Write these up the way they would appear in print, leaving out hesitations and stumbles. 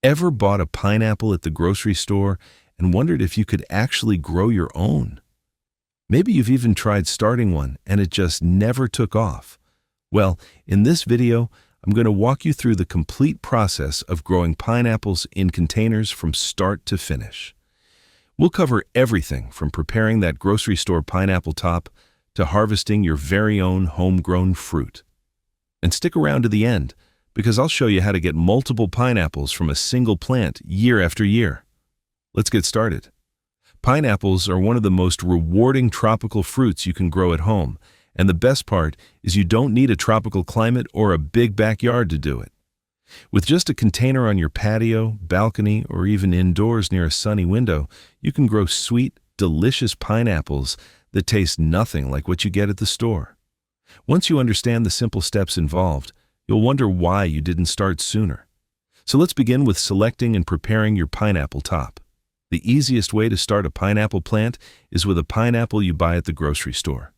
Ever bought a pineapple at the grocery store and wondered if you could actually grow your own? Maybe you've even tried starting one and it just never took off. Well, in this video, I'm going to walk you through the complete process of growing pineapples in containers from start to finish. We'll cover everything from preparing that grocery store pineapple top to harvesting your very own homegrown fruit. And stick around to the end, because I'll show you how to get multiple pineapples from a single plant year after year. Let's get started. Pineapples are one of the most rewarding tropical fruits you can grow at home, and the best part is you don't need a tropical climate or a big backyard to do it. With just a container on your patio, balcony, or even indoors near a sunny window, you can grow sweet, delicious pineapples that taste nothing like what you get at the store. Once you understand the simple steps involved, you'll wonder why you didn't start sooner. So let's begin with selecting and preparing your pineapple top. The easiest way to start a pineapple plant is with a pineapple you buy at the grocery store.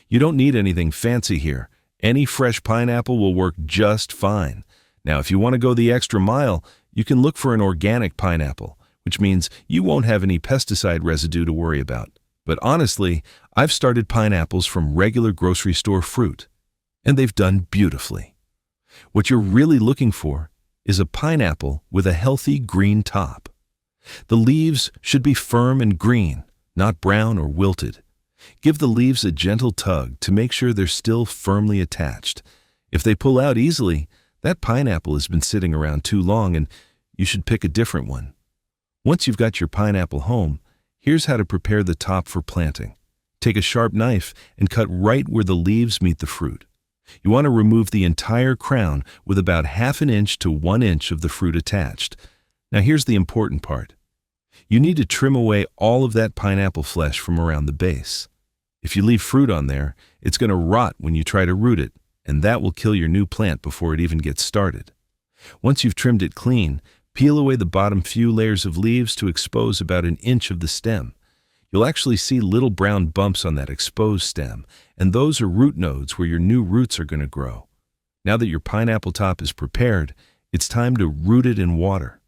You don't need anything fancy here. Any fresh pineapple will work just fine. Now, if you want to go the extra mile, you can look for an organic pineapple, which means you won't have any pesticide residue to worry about. But honestly, I've started pineapples from regular grocery store fruit, and they've done beautifully. What you're really looking for is a pineapple with a healthy green top. The leaves should be firm and green, not brown or wilted. Give the leaves a gentle tug to make sure they're still firmly attached. If they pull out easily, that pineapple has been sitting around too long and you should pick a different one. Once you've got your pineapple home, here's how to prepare the top for planting. Take a sharp knife and cut right where the leaves meet the fruit. You want to remove the entire crown with about 1/2 inch to 1 inch of the fruit attached. Now here's the important part. You need to trim away all of that pineapple flesh from around the base. If you leave fruit on there, it's going to rot when you try to root it, and that will kill your new plant before it even gets started. Once you've trimmed it clean, peel away the bottom few layers of leaves to expose about 1 inch of the stem. You'll actually see little brown bumps on that exposed stem, and those are root nodes where your new roots are going to grow. Now that your pineapple top is prepared, it's time to root it in water.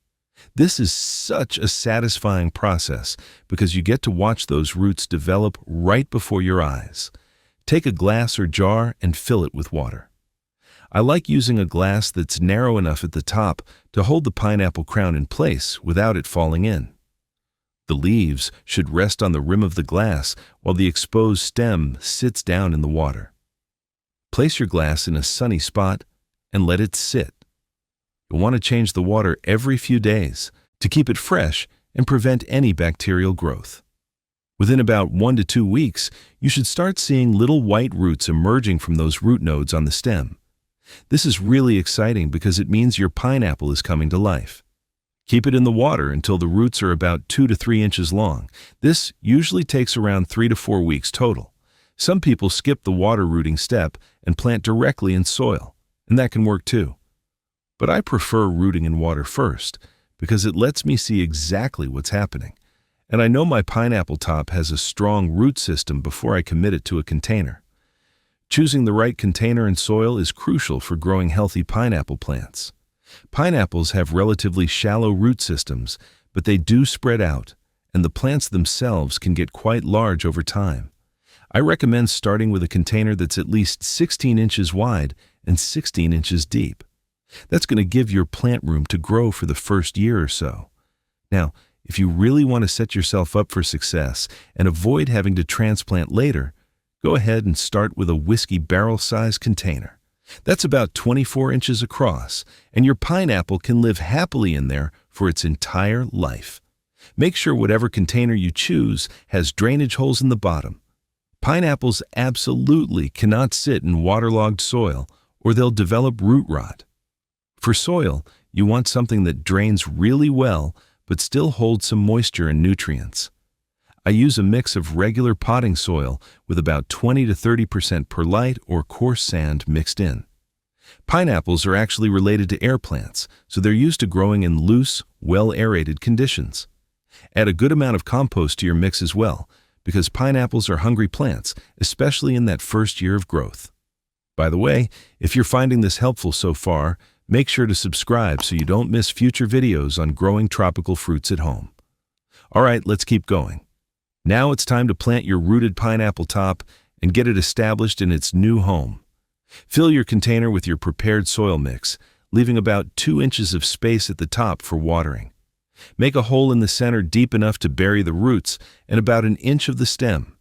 This is such a satisfying process because you get to watch those roots develop right before your eyes. Take a glass or jar and fill it with water. I like using a glass that's narrow enough at the top to hold the pineapple crown in place without it falling in. The leaves should rest on the rim of the glass while the exposed stem sits down in the water. Place your glass in a sunny spot and let it sit. You'll want to change the water every few days to keep it fresh and prevent any bacterial growth. Within about 1 to 2 weeks, you should start seeing little white roots emerging from those root nodes on the stem. This is really exciting because it means your pineapple is coming to life. Keep it in the water until the roots are about 2 to 3 inches long. This usually takes around 3 to 4 weeks total. Some people skip the water rooting step and plant directly in soil, and that can work too. But I prefer rooting in water first because it lets me see exactly what's happening. And I know my pineapple top has a strong root system before I commit it to a container. Choosing the right container and soil is crucial for growing healthy pineapple plants. Pineapples have relatively shallow root systems, but they do spread out, and the plants themselves can get quite large over time. I recommend starting with a container that's at least 16 inches wide and 16 inches deep. That's going to give your plant room to grow for the first year or so. Now, if you really want to set yourself up for success and avoid having to transplant later, go ahead and start with a whiskey barrel-sized container. That's about 24 inches across, and your pineapple can live happily in there for its entire life. Make sure whatever container you choose has drainage holes in the bottom. Pineapples absolutely cannot sit in waterlogged soil or they'll develop root rot. For soil, you want something that drains really well but still holds some moisture and nutrients. I use a mix of regular potting soil with about 20 to 30% perlite or coarse sand mixed in. Pineapples are actually related to air plants, so they're used to growing in loose, well-aerated conditions. Add a good amount of compost to your mix as well, because pineapples are hungry plants, especially in that first year of growth. By the way, if you're finding this helpful so far, Make sure to subscribe so you don't miss future videos on growing tropical fruits at home. All right, let's keep going. Now it's time to plant your rooted pineapple top and get it established in its new home. Fill your container with your prepared soil mix, leaving about 2 inches of space at the top for watering. Make a hole in the center deep enough to bury the roots and about 1 inch of the stem.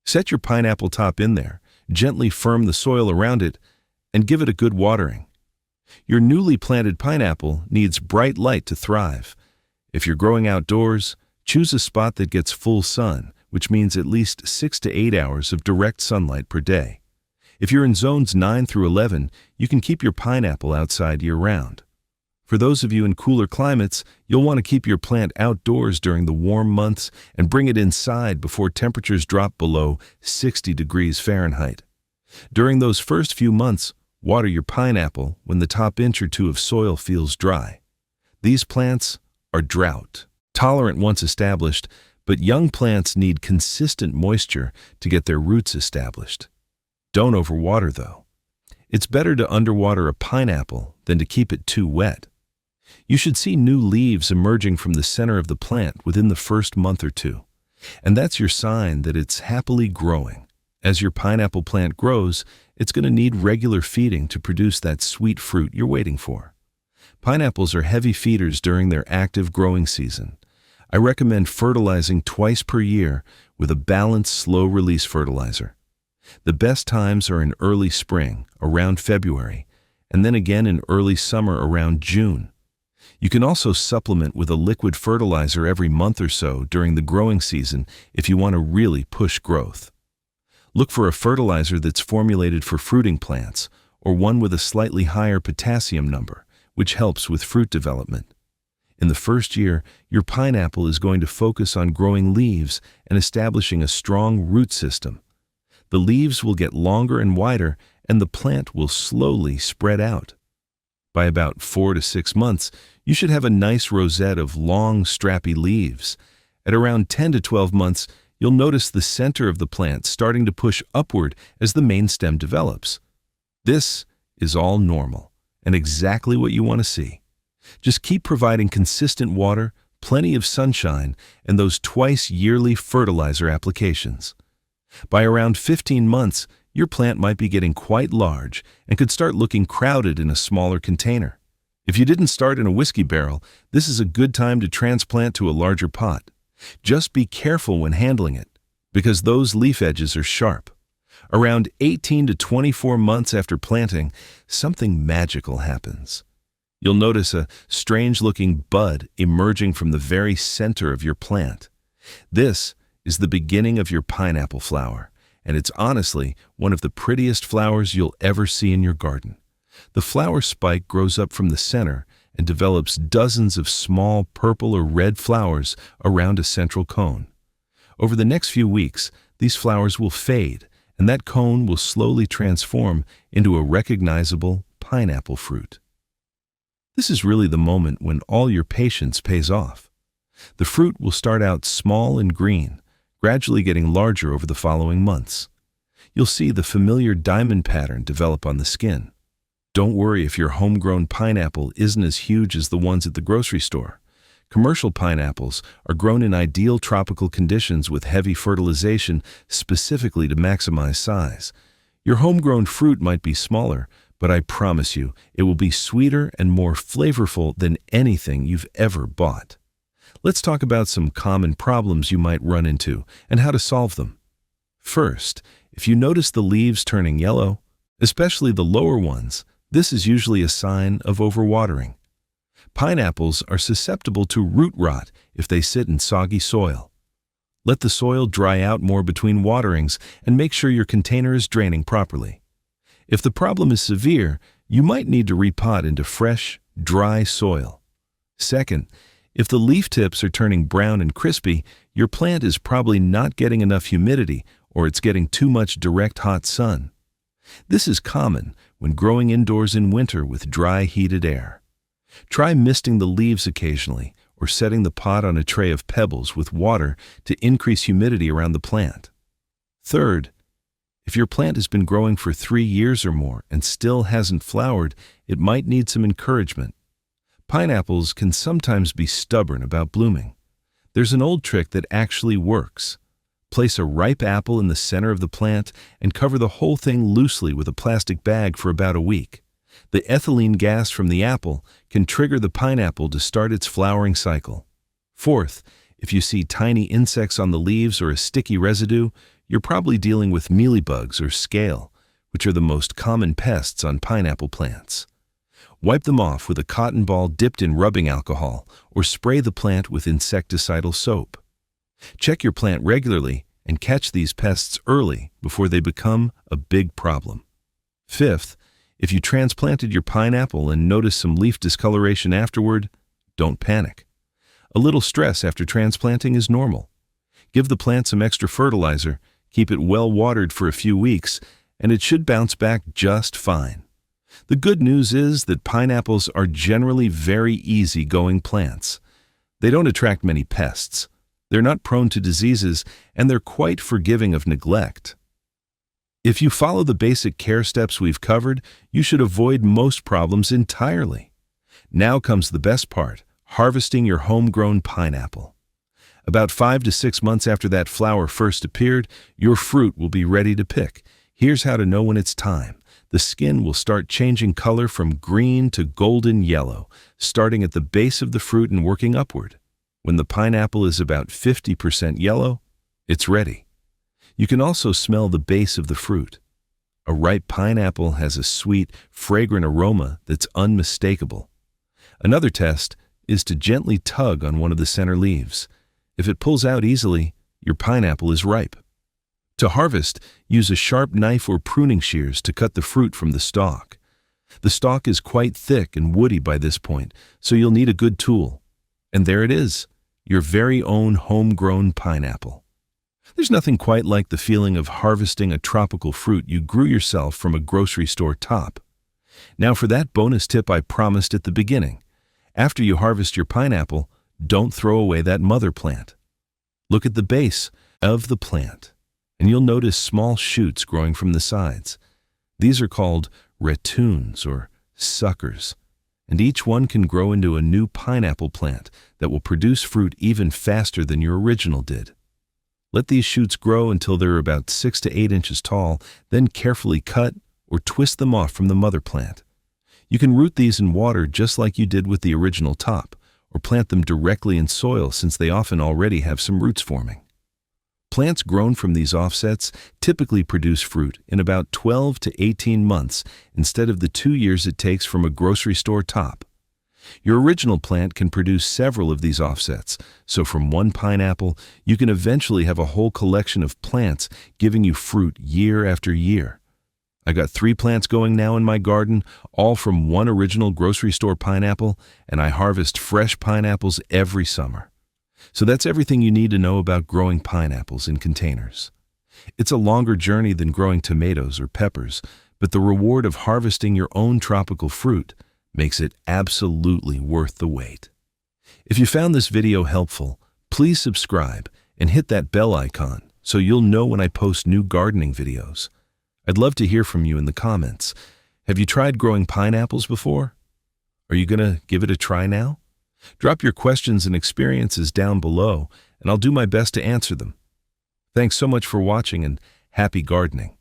Set your pineapple top in there, gently firm the soil around it, and give it a good watering. Your newly planted pineapple needs bright light to thrive. If you're growing outdoors, choose a spot that gets full sun, which means at least 6 to 8 hours of direct sunlight per day. If you're in zones 9 through 11, you can keep your pineapple outside year-round. For those of you in cooler climates, you'll want to keep your plant outdoors during the warm months and bring it inside before temperatures drop below 60 degrees Fahrenheit. During those first few months, water your pineapple when the top inch or two of soil feels dry. These plants are drought tolerant once established, but young plants need consistent moisture to get their roots established. Don't overwater, though. It's better to underwater a pineapple than to keep it too wet. You should see new leaves emerging from the center of the plant within the first month or two, and that's your sign that it's happily growing. As your pineapple plant grows, it's going to need regular feeding to produce that sweet fruit you're waiting for. Pineapples are heavy feeders during their active growing season. I recommend fertilizing twice per year with a balanced, slow-release fertilizer. The best times are in early spring, around February, and then again in early summer around June. You can also supplement with a liquid fertilizer every month or so during the growing season if you want to really push growth. Look for a fertilizer that's formulated for fruiting plants, or one with a slightly higher potassium number, which helps with fruit development. In the first year, your pineapple is going to focus on growing leaves and establishing a strong root system. The leaves will get longer and wider, and the plant will slowly spread out. By about 4 to 6 months, you should have a nice rosette of long, strappy leaves. At around 10 to 12 months, you'll notice the center of the plant starting to push upward as the main stem develops. This is all normal and exactly what you want to see. Just keep providing consistent water, plenty of sunshine, and those twice-yearly fertilizer applications. By around 15 months, your plant might be getting quite large and could start looking crowded in a smaller container. If you didn't start in a whiskey barrel, this is a good time to transplant to a larger pot. Just be careful when handling it, because those leaf edges are sharp. Around 18 to 24 months after planting, something magical happens. You'll notice a strange-looking bud emerging from the very center of your plant. This is the beginning of your pineapple flower, and it's honestly one of the prettiest flowers you'll ever see in your garden. The flower spike grows up from the center and develops dozens of small purple or red flowers around a central cone. Over the next few weeks, these flowers will fade, and that cone will slowly transform into a recognizable pineapple fruit. This is really the moment when all your patience pays off. The fruit will start out small and green, gradually getting larger over the following months. You'll see the familiar diamond pattern develop on the skin. Don't worry if your homegrown pineapple isn't as huge as the ones at the grocery store. Commercial pineapples are grown in ideal tropical conditions with heavy fertilization specifically to maximize size. Your homegrown fruit might be smaller, but I promise you, it will be sweeter and more flavorful than anything you've ever bought. Let's talk about some common problems you might run into and how to solve them. First, if you notice the leaves turning yellow, especially the lower ones, this is usually a sign of overwatering. Pineapples are susceptible to root rot if they sit in soggy soil. Let the soil dry out more between waterings and make sure your container is draining properly. If the problem is severe, you might need to repot into fresh, dry soil. Second, if the leaf tips are turning brown and crispy, your plant is probably not getting enough humidity or it's getting too much direct hot sun. This is common when growing indoors in winter with dry, heated air. Try misting the leaves occasionally or setting the pot on a tray of pebbles with water to increase humidity around the plant. Third, If your plant has been growing for 3 years or more and still hasn't flowered, it might need some encouragement. Pineapples can sometimes be stubborn about blooming. There's an old trick that actually works. Place a ripe apple in the center of the plant and cover the whole thing loosely with a plastic bag for about a week. The ethylene gas from the apple can trigger the pineapple to start its flowering cycle. Fourth, if you see tiny insects on the leaves or a sticky residue, you're probably dealing with mealybugs or scale, which are the most common pests on pineapple plants. Wipe them off with a cotton ball dipped in rubbing alcohol or spray the plant with insecticidal soap. Check your plant regularly and catch these pests early before they become a big problem. Fifth, if you transplanted your pineapple and notice some leaf discoloration afterward, don't panic. A little stress after transplanting is normal. Give the plant some extra fertilizer, keep it well watered for a few weeks, and it should bounce back just fine. The good news is that pineapples are generally very easy-going plants. They don't attract many pests. They're not prone to diseases, and they're quite forgiving of neglect. If you follow the basic care steps we've covered, you should avoid most problems entirely. Now comes the best part, harvesting your homegrown pineapple. About 5 to 6 months after that flower first appeared, your fruit will be ready to pick. Here's how to know when it's time. The skin will start changing color from green to golden yellow, starting at the base of the fruit and working upward. When the pineapple is about 50% yellow, it's ready. You can also smell the base of the fruit. A ripe pineapple has a sweet, fragrant aroma that's unmistakable. Another test is to gently tug on one of the center leaves. If it pulls out easily, your pineapple is ripe. To harvest, use a sharp knife or pruning shears to cut the fruit from the stalk. The stalk is quite thick and woody by this point, so you'll need a good tool. And there it is, your very own homegrown pineapple. There's nothing quite like the feeling of harvesting a tropical fruit you grew yourself from a grocery store top. Now for that bonus tip I promised at the beginning. After you harvest your pineapple, don't throw away that mother plant. Look at the base of the plant, and you'll notice small shoots growing from the sides. These are called ratoons or suckers, and each one can grow into a new pineapple plant that will produce fruit even faster than your original did. Let these shoots grow until they're about 6 to 8 inches tall, then carefully cut or twist them off from the mother plant. You can root these in water just like you did with the original top, or plant them directly in soil since they often already have some roots forming. Plants grown from these offsets typically produce fruit in about 12 to 18 months instead of the 2 years it takes from a grocery store top. Your original plant can produce several of these offsets, so from one pineapple, you can eventually have a whole collection of plants giving you fruit year after year. I got 3 plants going now in my garden, all from one original grocery store pineapple, and I harvest fresh pineapples every summer. So that's everything you need to know about growing pineapples in containers. It's a longer journey than growing tomatoes or peppers, but the reward of harvesting your own tropical fruit makes it absolutely worth the wait. If you found this video helpful, please subscribe and hit that bell icon so you'll know when I post new gardening videos. I'd love to hear from you in the comments. Have you tried growing pineapples before? Are you going to give it a try now? Drop your questions and experiences down below, and I'll do my best to answer them. Thanks so much for watching, and happy gardening.